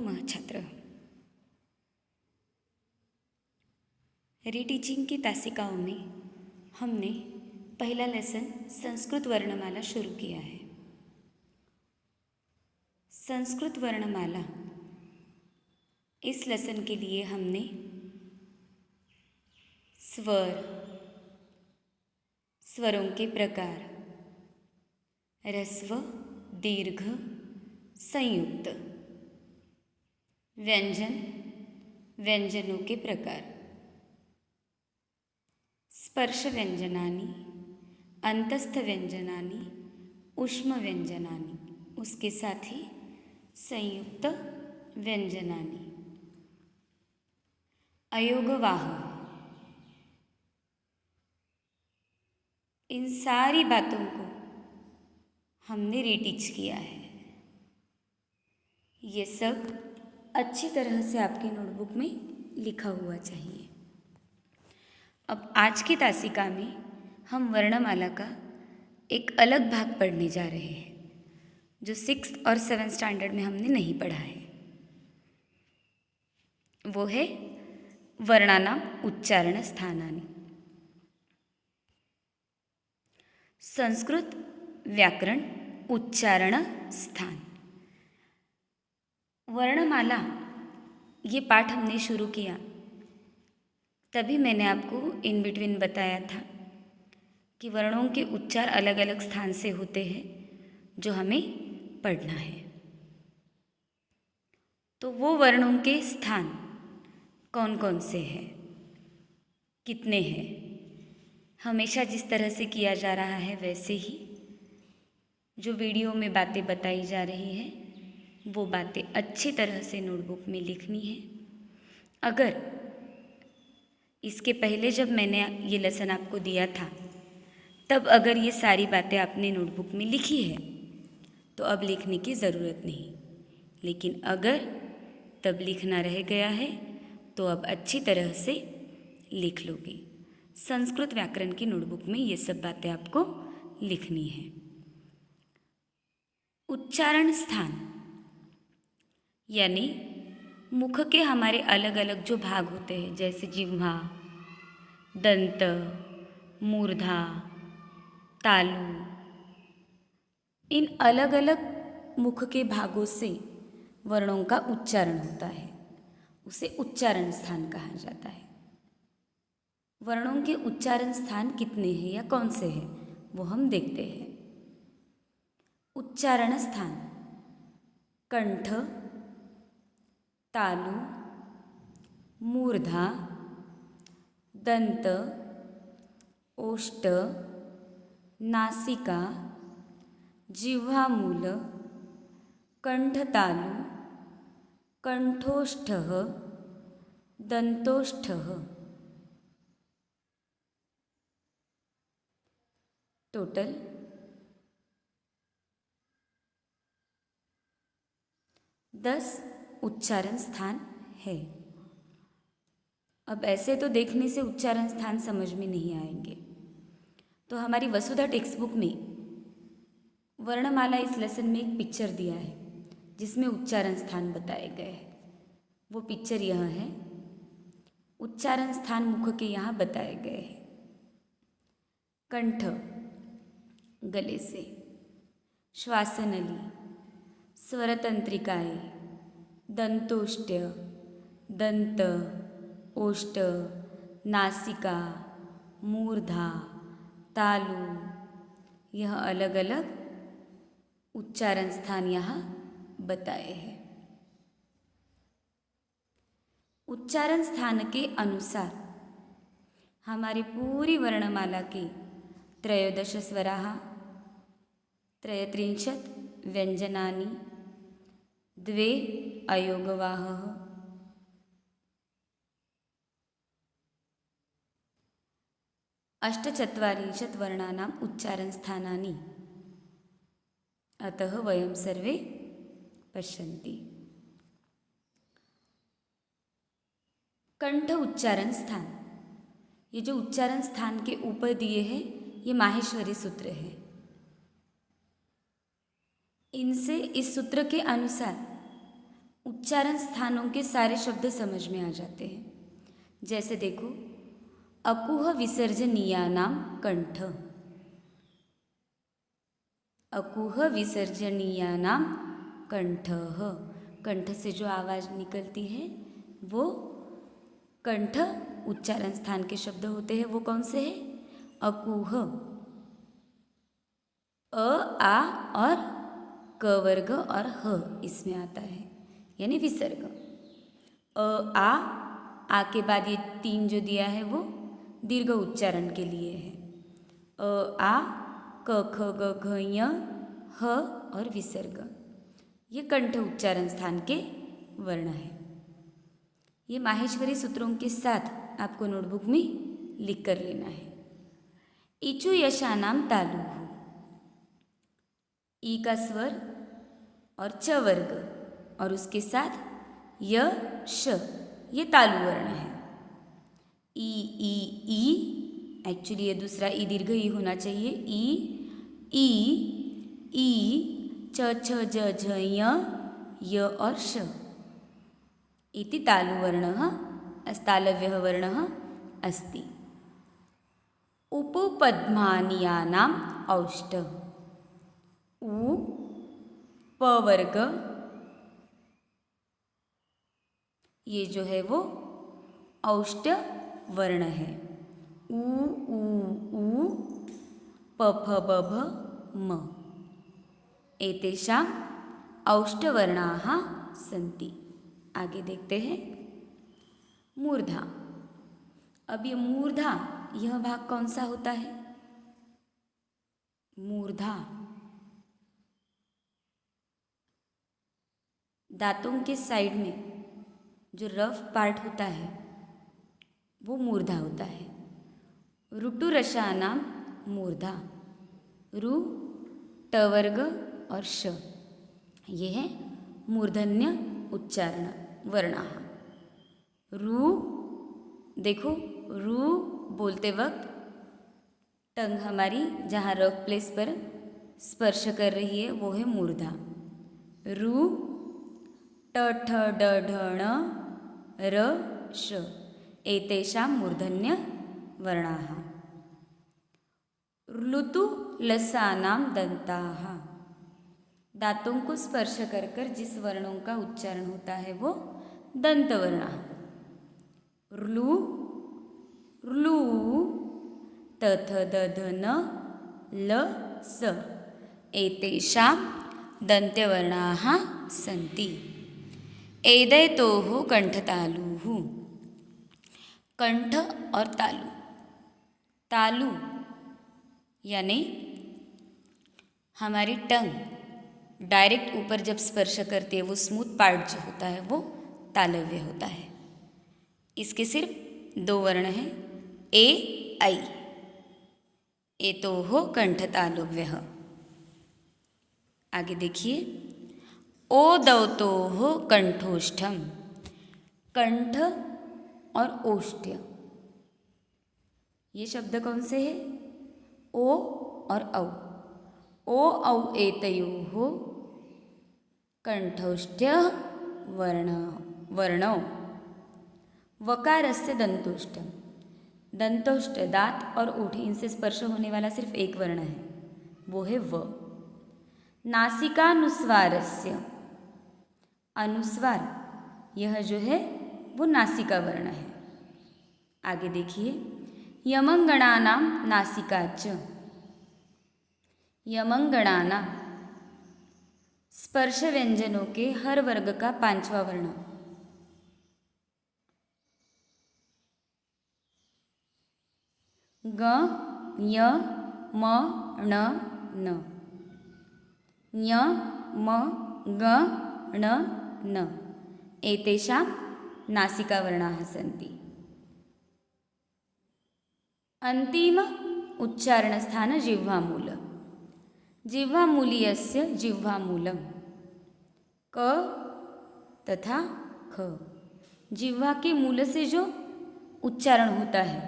नमः छात्र। रीटीचिंग की तासिकाओं में हमने पहला लेसन संस्कृत वर्णमाला शुरू किया है। संस्कृत वर्णमाला इस लेसन के लिए हमने स्वर, स्वरों के प्रकार, ह्रस्व, दीर्घ, संयुक्त, व्यंजन, व्यंजनों के प्रकार, स्पर्श व्यंजनानि, अंतस्थ व्यंजनानि, ऊष्म व्यंजनानि, उसके साथ ही संयुक्त व्यंजनानि, अयोगवाह, इन सारी बातों को हमने रीटीच किया है। ये सब अच्छी तरह से आपकी नोटबुक में लिखा हुआ चाहिए। अब आज की तासिका में हम वर्णमाला का एक अलग भाग पढ़ने जा रहे हैं जो 6th और 7th स्टैंडर्ड में हमने नहीं पढ़ा है। वो है वर्णानाम उच्चारण स्थानानि। संस्कृत व्याकरण उच्चारण स्थान। वर्णमाला ये पाठ हमने शुरू किया तभी मैंने आपको इन बिटवीन बताया था कि वर्णों के उच्चार अलग अलग स्थान से होते हैं जो हमें पढ़ना है। तो वो वर्णों के स्थान कौन कौन से हैं, कितने हैं, हमेशा जिस तरह से किया जा रहा है वैसे ही जो वीडियो में बातें बताई जा रही हैं वो बातें अच्छी तरह से नोटबुक में लिखनी है। अगर इसके पहले जब मैंने ये लेसन आपको दिया था तब अगर ये सारी बातें आपने नोटबुक में लिखी है तो अब लिखने की ज़रूरत नहीं, लेकिन अगर तब लिखना रह गया है तो अब अच्छी तरह से लिख लोगे। संस्कृत व्याकरण की नोटबुक में ये सब बातें आपको लिखनी है। उच्चारण स्थान यानी मुख के हमारे अलग अलग जो भाग होते हैं जैसे जिह्वा, दंत, मूर्धा, तालु, इन अलग अलग मुख के भागों से वर्णों का उच्चारण होता है, उसे उच्चारण स्थान कहा जाता है। वर्णों के उच्चारण स्थान कितने हैं या कौन से हैं वो हम देखते हैं। उच्चारण स्थान कंठ, तालु, मूर्धा, दंत, ओष्ठ, नासिका, जिह्वामूल, कंठतालु, कंठोष्ठः, दंतोष्ठः। टोटल 10 उच्चारण स्थान है। अब ऐसे तो देखने से उच्चारण स्थान समझ में नहीं आएंगे, तो हमारी वसुधा टेक्स्ट बुक में वर्णमाला इस लेसन में एक पिक्चर दिया है जिसमें उच्चारण स्थान बताए गए हैं। वो पिक्चर यह है। उच्चारण स्थान मुख के यहाँ बताए गए हैं। कंठ गले से, श्वासनली, स्वरतंत्रिकाएँ, दंतोष्ठ्य, दंत, ओष्ठ, नासिका, मूर्धा, तालु, यह अलग अलग उच्चारण स्थान यहाँ बताए हैं। उच्चारण स्थान के अनुसार हमारी पूरी वर्णमाला के 13 स्वराः, 33 व्यंजनानि, 2 अयोगवाहः, 48 वर्णानाम् उच्चारण स्थानानि। अतः वयं सर्वे पश्यन्ति। कंठ उच्चारण स्थान, ये जो उच्चारण स्थान के ऊपर दिए हैं ये माहेश्वरी सूत्र है। इनसे इस सूत्र के अनुसार उच्चारण स्थानों के सारे शब्द समझ में आ जाते हैं। जैसे देखो, अकुह विसर्जनीयानाम कंठ, अकुह विसर्जनीयानाम कंठः, कंठ से जो आवाज़ निकलती है वो कंठ उच्चारण स्थान के शब्द होते हैं। वो कौन से हैं? अकुह, अ, आ और क वर्ग और ह इसमें आता है, यानी विसर्ग। अ आ के बाद ये 3 जो दिया है वो दीर्घ उच्चारण के लिए है। अ आ क ख ग घ ञ ह और विसर्ग, ये कंठ उच्चारण स्थान के वर्ण हैं। ये माहेश्वरी सूत्रों के साथ आपको नोटबुक में लिख कर लेना है। इचु यशानाम तालु, ई का स्वर और च वर्ग और उसके साथ य श, ये तालु वर्ण है। ई एक्चुअली ये दूसरा ई दीर्घ ई होना चाहिए। ई च छ ज झ य और श इति तालुवर्णः तालव्यः वर्णः अस्ति। उपपद्मानीयानाम् औष्ठ, उ प वर्ग ये जो है वो औष्ठ वर्ण है। उ प फ ब भ म, एतेषाम् औष्ठवर्णाः सन्ति। आगे देखते हैं मूर्धा। अब ये मूर्धा, यह भाग कौन सा होता है? मूर्धा दांतों के साइड में जो रफ पार्ट होता है वो मूर्धा होता है। ऋटुरसानाम मूर्धा, रु ट वर्ग और श, ये है मूर्धन्य उच्चारण वर्णाः। रू, देखो रू बोलते वक्त टंग हमारी जहाँ रफ प्लेस पर स्पर्श कर रही है वो है मूर्धा। रू ट ठ ड ढ ण र श, एतेषां मूर्धन्य वर्णाः। लुतु लसानां दंताः, दांतों को स्पर्श कर कर जिस वर्णों का उच्चारण होता है वो दंत वर्ण। ऋलु ऋलु त थ द ध न ल स, एतेषां दंत्यवर्णाः सन्ति। एदैतोः कंठतालुः, कंठ और तालु, तालु यानी हमारी टंग डायरेक्ट ऊपर जब स्पर्श करती है वो स्मूथ पार्ट जो होता है वो तालव्य होता है। इसके सिर्फ 2 वर्ण हैं, ए ऐ। एतोः कंठतालव्यः। आगे देखिए, ओदौतोः कंठोष्ठम, कंठ और ओष्ठ्य, ये शब्द कौन से हैं? ओ और औ। ओ औ एतयोः कंठोष्ठ्य वर्णौ। वकारस्य दंतोष्ठम, दंतोष्ठ दांत और ओठ इनसे स्पर्श होने वाला सिर्फ एक वर्ण है, वो है व। नासिकानुस्वारस्य, अनुस्वार यह जो है वो नासिका वर्ण है। आगे देखिए, यमंगणानां नासिका च, यमंगणानां स्पर्श व्यंजनों के हर वर्ग का 5वां वर्ण। ग य म ण न, य म ग ण न, एतेषां नासिकावर्णाः सन्ति। अंतिम उच्चारणस्थान जिह्वामूल, जिह्वामूलीयस्य जिह्वामूलम, क तथा ख, जिह्वा के मूल से जो उच्चारण होता है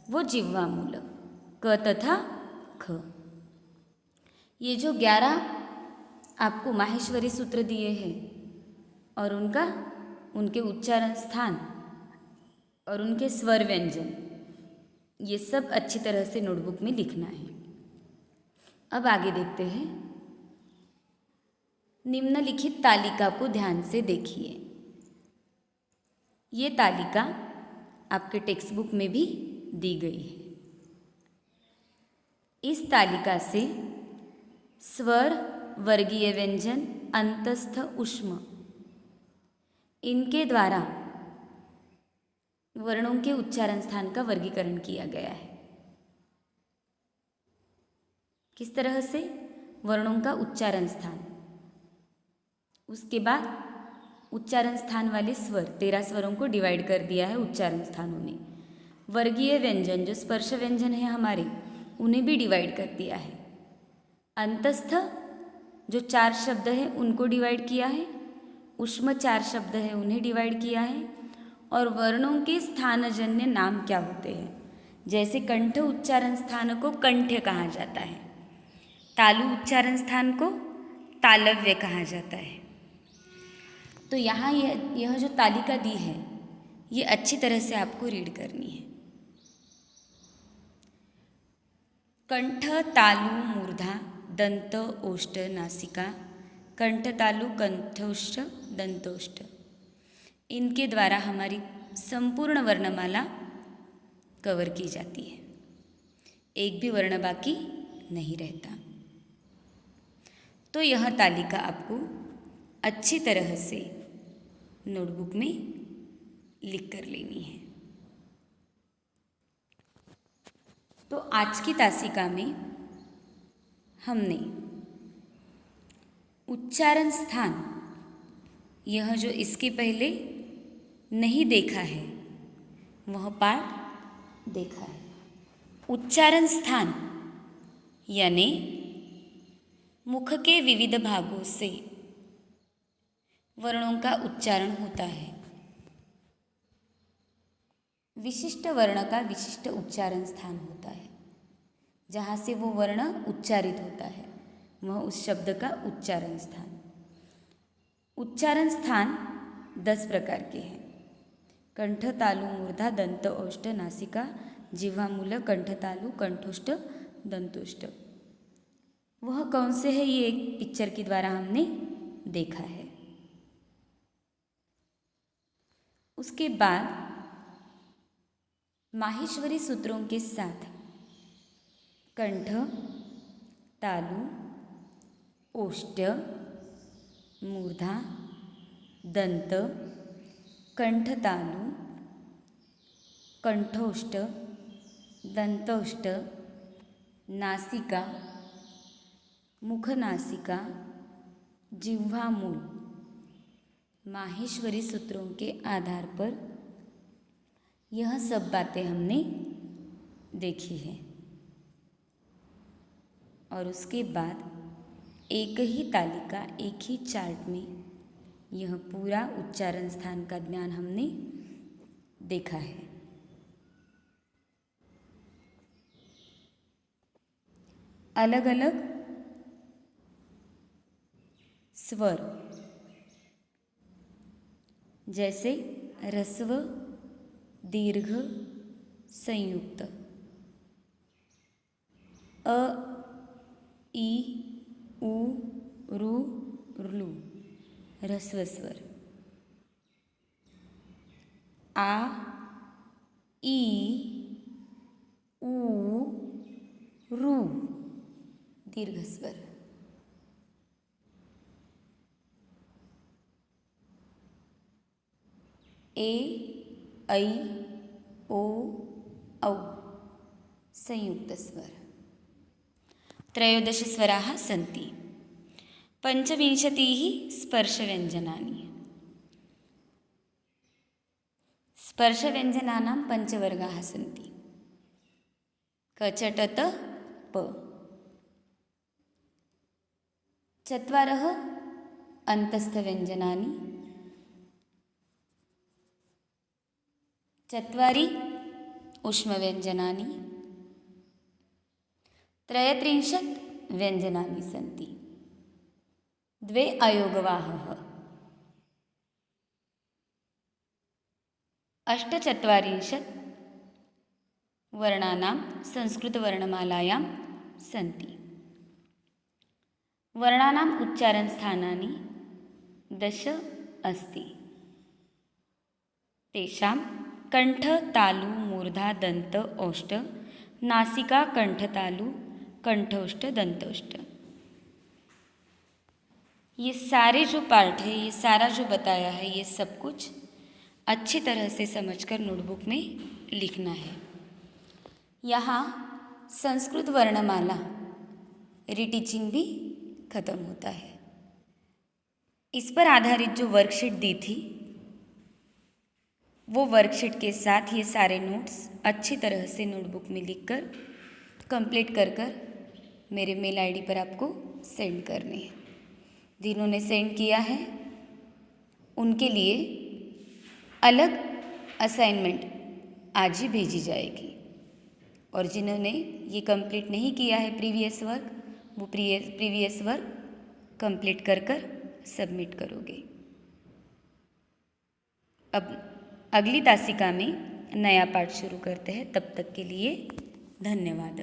वो जिह्वामूल, क तथा ख। ये जो 11 आपको माहेश्वरी सूत्र दिए हैं और उनके उच्चारण स्थान और उनके स्वर व्यंजन, ये सब अच्छी तरह से नोटबुक में लिखना है। अब आगे देखते हैं। निम्नलिखित तालिका को ध्यान से देखिए। ये तालिका आपके टेक्स्ट बुक में भी दी गई है। इस तालिका से स्वर, वर्गीय व्यंजन, अंतस्थ, ऊष्म, इनके द्वारा वर्णों के उच्चारण स्थान का वर्गीकरण किया गया है। किस तरह से? वर्णों का उच्चारण स्थान, उसके बाद उच्चारण स्थान वाले स्वर, 13 स्वरों को डिवाइड कर दिया है उच्चारण स्थानों ने। वर्गीय व्यंजन जो स्पर्श व्यंजन है हमारे, उन्हें भी डिवाइड कर दिया है। अंतस्थ जो 4 शब्द है उनको डिवाइड किया है। ऊष्म 4 शब्द है उन्हें डिवाइड किया है। और वर्णों के स्थानजन्य नाम क्या होते हैं? जैसे कंठ उच्चारण स्थान को कंठ्य कहा जाता है, तालु उच्चारण स्थान को तालव्य कहा जाता है। तो यहाँ यह जो तालिका दी है, ये अच्छी तरह से आपको रीड करनी है। कंठ, तालु, मूर्धा, दंत, ओष्ठ, नासिका, कंठ, तालु, कंठोष्ठ, दंतोष्ठ, इनके द्वारा हमारी संपूर्ण वर्णमाला कवर की जाती है। एक भी वर्ण बाकी नहीं रहता। तो यह तालिका आपको अच्छी तरह से नोटबुक में लिख कर लेनी है। तो आज की तासिका में हमने उच्चारण स्थान, यह जो इसके पहले नहीं देखा है वह पाठ देखा है। उच्चारण स्थान यानी मुख के विविध भागों से वर्णों का उच्चारण होता है। विशिष्ट वर्ण का विशिष्ट उच्चारण स्थान होता है। जहाँ से वो वर्ण उच्चारित होता है वह उस शब्द का उच्चारण स्थान। उच्चारण स्थान 10 प्रकार के हैं। कंठ, तालु, मूर्धा, दंत, ओष्ठ, नासिका, जिह्वामूल, कंठतालु, कंठोष्ठ, दंतोष्ठ। वह कौन से है, ये एक पिक्चर के द्वारा हमने देखा है। उसके बाद माहेश्वरी सूत्रों के साथ कंठ, तालु, ओष्ठ, मूर्धा, दंत, कंठतालु, कंठोष्ठ, दंतोष्ठ, नासिका, मुखनासिका, जिह्वामूल, माहेश्वरी सूत्रों के आधार पर यह सब बातें हमने देखी है। और उसके बाद एक ही तालिका, एक ही चार्ट में यह पूरा उच्चारण स्थान का ज्ञान हमने देखा है। अलग अलग स्वर जैसे ह्रस्व, दीर्घ, संयुक्त, अ, ई, उ, रू, ऋ, ह्रस्व स्वर, आ, ई, उ, रू, दीर्घ स्वर, ए, ऐ, ओ, औ, संयुक्त स्वर। 13 स्वराः सन्ति। 25 स्पर्शव्यञ्जनानि। स्पर्शव्यञ्जनानां 5 वर्गाः सन्ति। क, च, ट, त, प। 4 अन्तस्थव्यञ्जनानि, 4 ऊष्मव्यञ्जनानि, 33 व्यञ्जनानि सन्ति। 2 अयोगवाहः। अष्टचत्वारिंशत् वर्णानां संस्कृतवर्णमालायां सन्ति। वर्णानाम् उच्चारणस्थानानि 10 अस्ति। तेषां कंठ, तालु, मूर्धा, दंत, ओष्ठ, नासिका, कंठतालु, कंठोष्ठ, दंतोष्ठ। ये सारे जो पार्ट है, ये सारा जो बताया है, ये सब कुछ अच्छी तरह से समझकर नोटबुक में लिखना है। यहाँ संस्कृत वर्णमाला रीटीचिंग भी खत्म होता है। इस पर आधारित जो वर्कशीट दी थी, वो वर्कशीट के साथ ये सारे नोट्स अच्छी तरह से नोटबुक में लिखकर कंप्लीट कर कर मेरे मेल आईडी पर आपको सेंड करने हैं। जिन्होंने सेंड किया है उनके लिए अलग असाइनमेंट आज ही भेजी जाएगी, और जिन्होंने ये कंप्लीट नहीं किया है प्रीवियस वर्क, वो प्रीवियस वर्क कंप्लीट कर कर सबमिट करोगे। अब अगली तासिका में नया पाठ शुरू करते हैं। तब तक के लिए धन्यवाद।